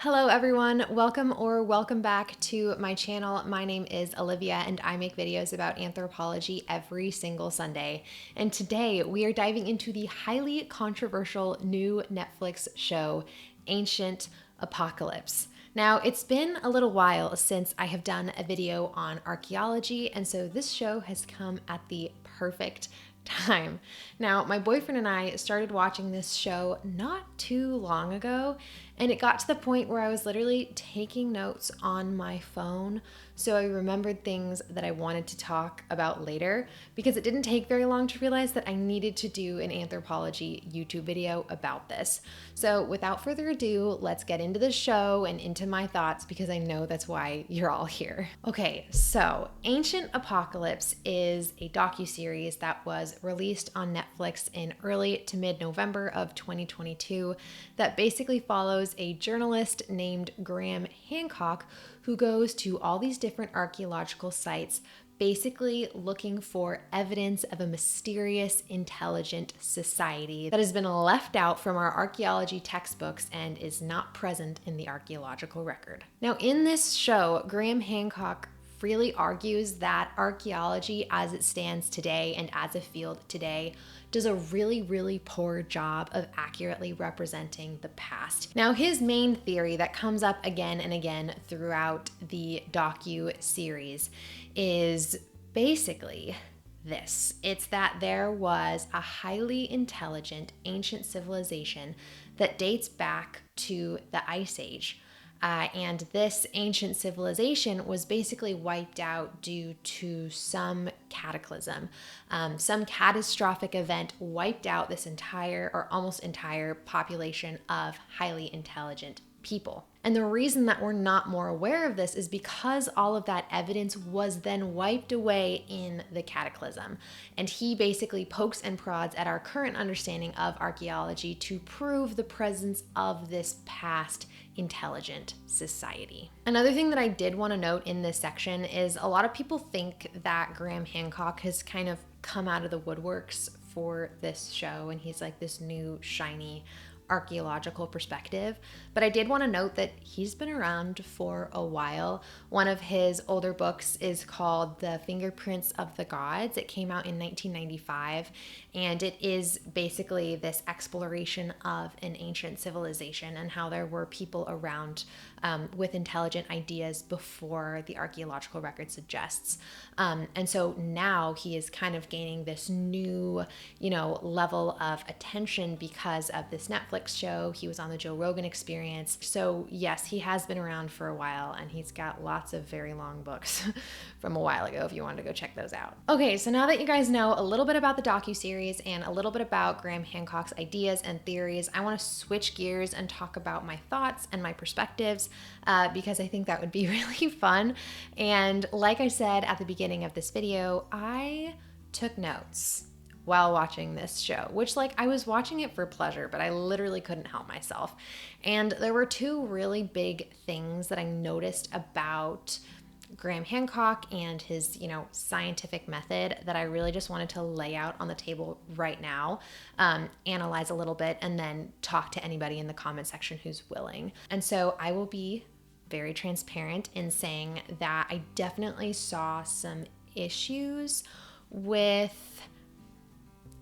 Hello everyone, welcome back to my channel. My name is Olivia and I make videos about anthropology every single Sunday. And today we are diving into the highly controversial new Netflix show, Ancient Apocalypse. Now, it's been a little while since I have done a video on archaeology, and so this show has come at the perfect time. Now, my boyfriend and I started watching this show not too long ago, and it got to the point where I was literally taking notes on my phone so I remembered things that I wanted to talk about later, because it didn't take very long to realize that I needed to do an anthropology YouTube video about this. So without further ado, let's get into the show and into my thoughts, because I know that's why you're all here. Okay, so Ancient Apocalypse is a docuseries that was released on Netflix in early to mid-November of 2022 that basically follows a journalist named Graham Hancock who goes to all these different archaeological sites basically looking for evidence of a mysterious, intelligent society that has been left out from our archaeology textbooks and is not present in the archaeological record. Now, in this show, Graham Hancock freely argues that archaeology as it stands today and as a field today does a really poor job of accurately representing the past. Now, his main theory that comes up again and again throughout the docu-series is basically this. It's that there was a highly intelligent ancient civilization that dates back to the Ice Age. And this ancient civilization was basically wiped out due to some cataclysm. Some catastrophic event wiped out this entire or almost entire population of highly intelligent people. And the reason that we're not more aware of this is because all of that evidence was then wiped away in the cataclysm. And he basically pokes and prods at our current understanding of archaeology to prove the presence of this past intelligent society. Another thing that I did want to note in this section is a lot of people think that Graham Hancock has kind of come out of the woodworks for this show and he's like this new shiny archaeological perspective, but I did want to note that he's been around for a while. One of his older books is called The Fingerprints of the Gods. It came out in 1995, and it is basically this exploration of an ancient civilization and how there were people around with intelligent ideas before the archaeological record suggests. And so now he is kind of gaining this new, level of attention because of this Netflix show. He was on the Joe Rogan Experience. So yes, he has been around for a while and he's got lots of very long books from a while ago if you wanted to go check those out. Okay, so now that you guys know a little bit about the docuseries and a little bit about Graham Hancock's ideas and theories, I want to switch gears and talk about my thoughts and my perspectives because I think that would be really fun. And like I said at the beginning of this video, I took notes while watching this show, which I was watching it for pleasure, but I literally couldn't help myself. And there were two really big things that I noticed about Graham Hancock and his, scientific method that I really just wanted to lay out on the table right now, analyze a little bit, and then talk to anybody in the comment section who's willing. And so I will be very transparent in saying that I definitely saw some issues with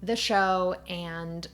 the show and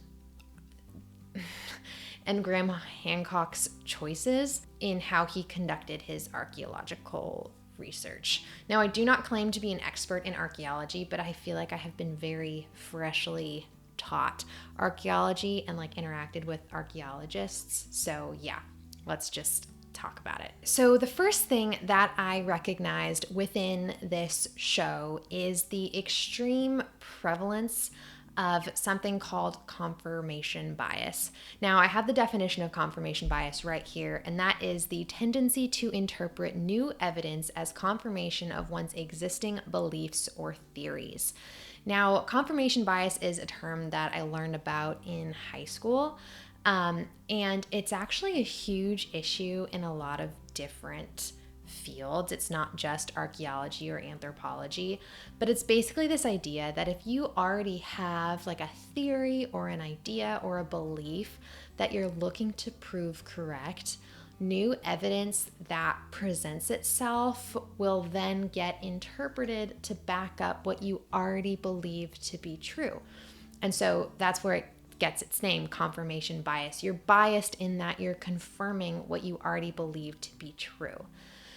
Graham Hancock's choices in how he conducted his archaeological research. Now, I do not claim to be an expert in archaeology, but I feel like I have been very freshly taught archaeology and interacted with archaeologists. So yeah, let's just talk about it. So the first thing that I recognized within this show is the extreme prevalence of something called confirmation bias. Now, I have the definition of confirmation bias right here, and that is the tendency to interpret new evidence as confirmation of one's existing beliefs or theories. Now, confirmation bias is a term that I learned about in high school, and it's actually a huge issue in a lot of different fields. It's not just archaeology or anthropology, but it's basically this idea that if you already have a theory or an idea or a belief that you're looking to prove correct, new evidence that presents itself will then get interpreted to back up what you already believe to be true. And so that's where it gets its name, confirmation bias. You're biased in that you're confirming what you already believe to be true.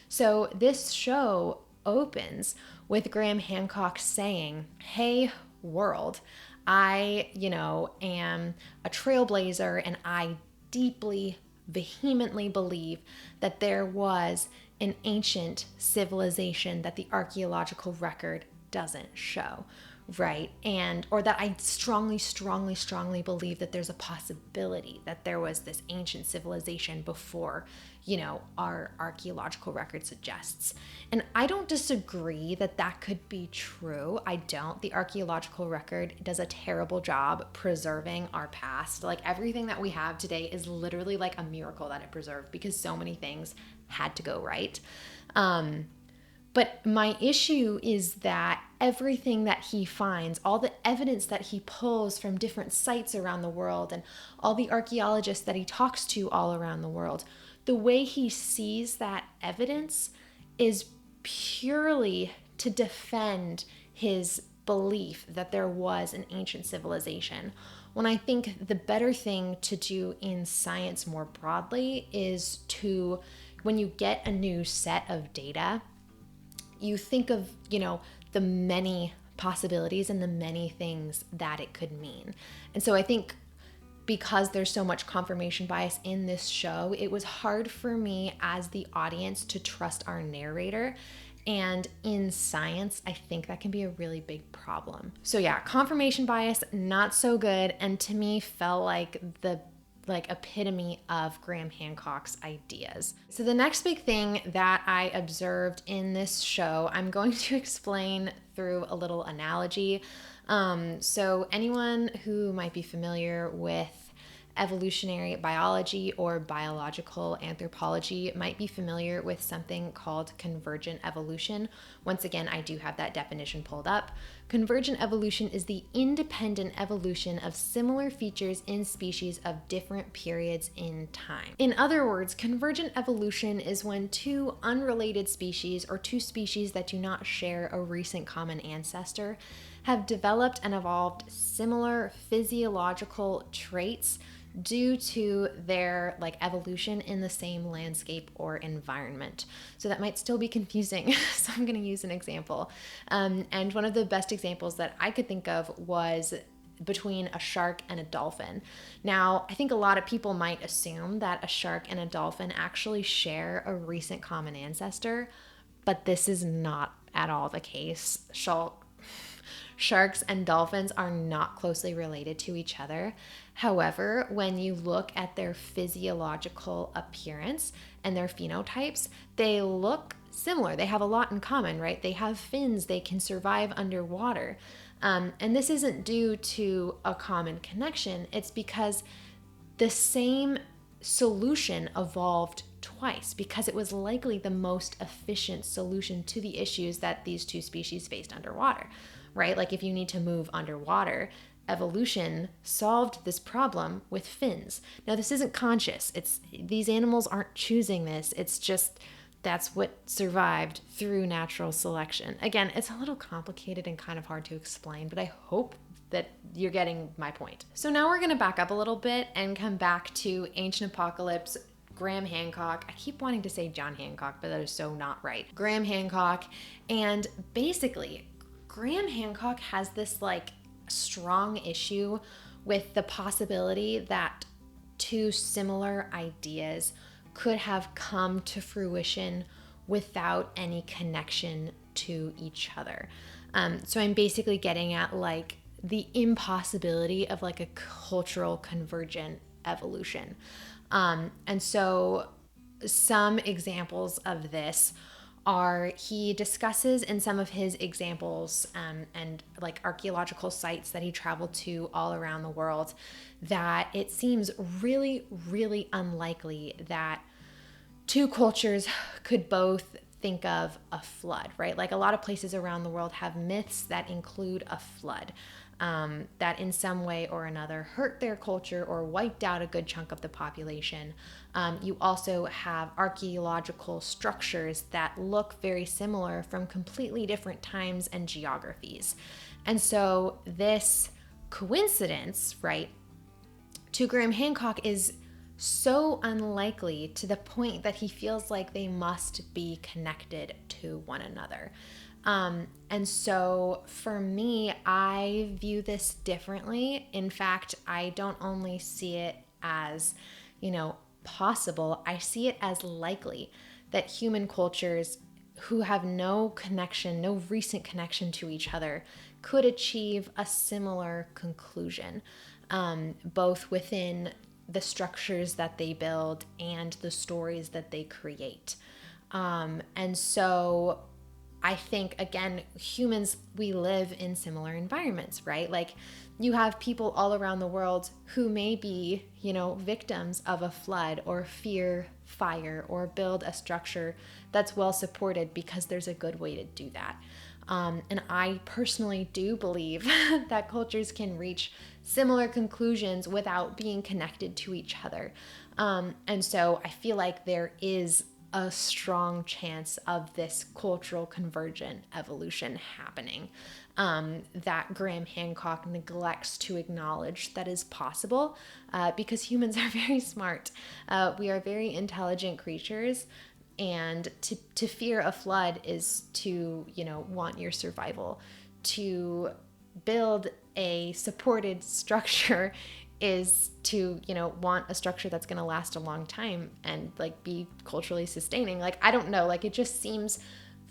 So this show opens with Graham Hancock saying, "Hey, world, I, am a trailblazer, and I deeply, vehemently believe that there was an ancient civilization that the archaeological record doesn't show." Right. Or that I strongly, strongly, strongly believe that there's a possibility that there was this ancient civilization before, our archaeological record suggests. And I don't disagree that that could be true. I don't. The archaeological record does a terrible job preserving our past. Like, everything that we have today is literally like a miracle that it preserved, because so many things had to go right. But my issue is that everything that he finds, all the evidence that he pulls from different sites around the world, and all the archaeologists that he talks to all around the world, the way he sees that evidence is purely to defend his belief that there was an ancient civilization. When I think the better thing to do in science more broadly is to, when you get a new set of data, you think of, the many possibilities and the many things that it could mean. And so I think because there's so much confirmation bias in this show, it was hard for me as the audience to trust our narrator. And in science, I think that can be a really big problem. So yeah, confirmation bias, not so good. And to me, felt like the epitome of Graham Hancock's ideas. So the next big thing that I observed in this show, I'm going to explain through a little analogy. So anyone who might be familiar with evolutionary biology or biological anthropology might be familiar with something called convergent evolution. Once again, I do have that definition pulled up. Convergent evolution is the independent evolution of similar features in species of different periods in time. In other words, convergent evolution is when two unrelated species, or two species that do not share a recent common ancestor, have developed and evolved similar physiological traits due to their evolution in the same landscape or environment. So that might still be confusing. So I'm going to use an example. And one of the best examples that I could think of was between a shark and a dolphin. Now, I think a lot of people might assume that a shark and a dolphin actually share a recent common ancestor, but this is not at all the case. Sharks and dolphins are not closely related to each other. However, when you look at their physiological appearance and their phenotypes, they look similar. They have a lot in common, right? They have fins, they can survive underwater. And this isn't due to a common connection. It's because the same solution evolved twice, because it was likely the most efficient solution to the issues that these two species faced underwater, right? Like, if you need to move underwater, evolution solved this problem with fins. Now, this isn't conscious. These animals aren't choosing this. It's just that's what survived through natural selection. Again, it's a little complicated and kind of hard to explain, but I hope that you're getting my point. So now we're going to back up a little bit and come back to Ancient Apocalypse, Graham Hancock. I keep wanting to say John Hancock, but that is so not right. Graham Hancock. And basically, Graham Hancock has this strong issue with the possibility that two similar ideas could have come to fruition without any connection to each other. So I'm basically getting at the impossibility of a cultural convergent evolution. And so some examples of this are, he discusses in some of his examples and archaeological sites that he traveled to all around the world, that it seems really, really unlikely that two cultures could both think of a flood, right? A lot of places around the world have myths that include a flood. that in some way or another hurt their culture or wiped out a good chunk of the population. You also have archaeological structures that look very similar from completely different times and geographies. And so this coincidence, right, to Graham Hancock is so unlikely to the point that he feels like they must be connected to one another. And so for me, I view this differently. In fact, I don't only see it as, possible, I see it as likely that human cultures who have no connection, no recent connection to each other, could achieve a similar conclusion, both within the structures that they build and the stories that they create. And so I think, again, humans, we live in similar environments, right? Like you have people all around the world who may be, victims of a flood or fear fire or build a structure that's well supported because there's a good way to do that. And I personally do believe that cultures can reach similar conclusions without being connected to each other. And so I feel like there is a strong chance of this cultural convergent evolution happening, that Graham Hancock neglects to acknowledge that is possible, because humans are very smart. We are very intelligent creatures. And to fear a flood is to, want your survival. To build a supported structure is to, want a structure that's going to last a long time and like be culturally sustaining. Like, I don't know, like it just seems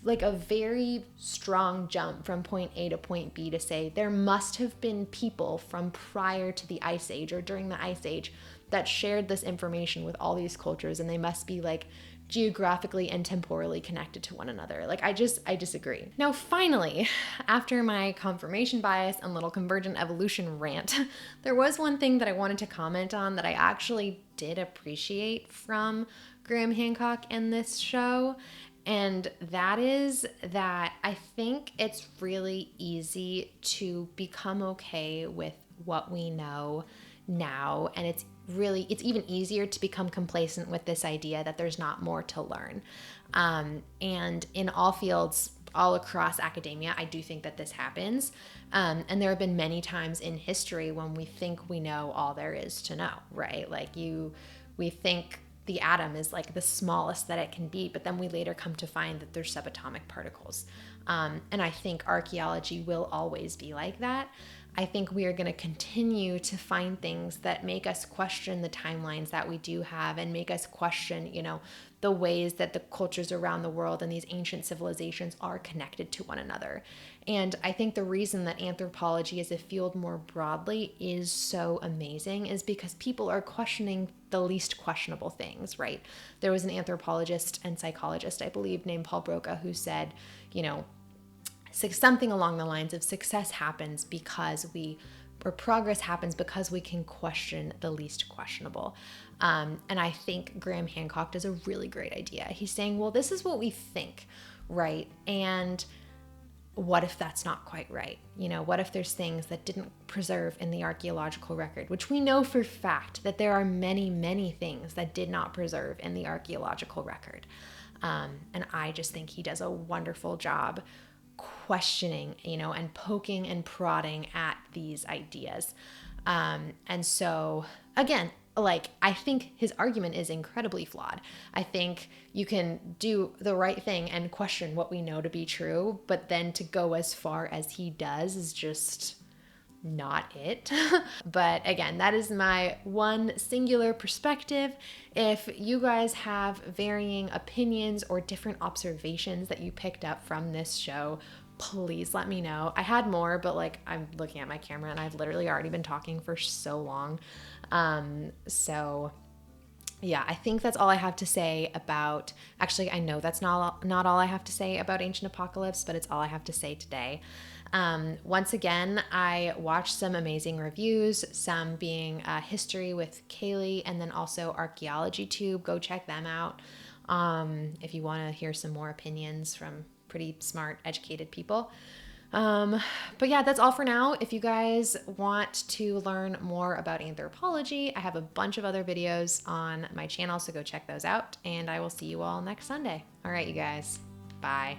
like a very strong jump from point A to point B to say there must have been people from prior to the Ice Age or during the Ice Age that shared this information with all these cultures, and they must be like geographically and temporally connected to one another. Like I disagree. Now, finally, after my confirmation bias and little convergent evolution rant, there was one thing that I wanted to comment on that I actually did appreciate from Graham Hancock in this show. And that is that I think it's really easy to become okay with what we know now, and it's even easier to become complacent with this idea that there's not more to learn. And in all fields, all across academia, I do think that this happens. And there have been many times in history when we think we know all there is to know, right? Like we think the atom is like the smallest that it can be, but then we later come to find that there's subatomic particles. And I think archaeology will always be like that. I think we are going to continue to find things that make us question the timelines that we do have and make us question, the ways that the cultures around the world and these ancient civilizations are connected to one another. And I think the reason that anthropology as a field more broadly is so amazing is because people are questioning the least questionable things, right? There was an anthropologist and psychologist, I believe, named Paul Broca, who said, something along the lines of success happens or progress happens because we can question the least questionable. And I think Graham Hancock does a really great idea. He's saying, well, this is what we think, right? And what if that's not quite right? What if there's things that didn't preserve in the archaeological record, which we know for fact that there are many, many things that did not preserve in the archaeological record. And I just think he does a wonderful job questioning, and poking and prodding at these ideas. And so again, I think his argument is incredibly flawed. I think you can do the right thing and question what we know to be true, but then to go as far as he does is just not it. But again, that is my one singular perspective. If you guys have varying opinions or different observations that you picked up from this show, please let me know. I had more, but I'm looking at my camera and I've literally already been talking for so long. So yeah, I think that's all I have to say about, actually, I know that's not all I have to say about Ancient Apocalypse, but it's all I have to say today. Once again, I watched some amazing reviews, some being History with Kaylee, and then also Archaeology Tube. Go check them out if you want to hear some more opinions from pretty smart, educated people. But yeah, that's all for now. If you guys want to learn more about anthropology, I have a bunch of other videos on my channel, so go check those out, and I will see you all next Sunday. All right, you guys. Bye.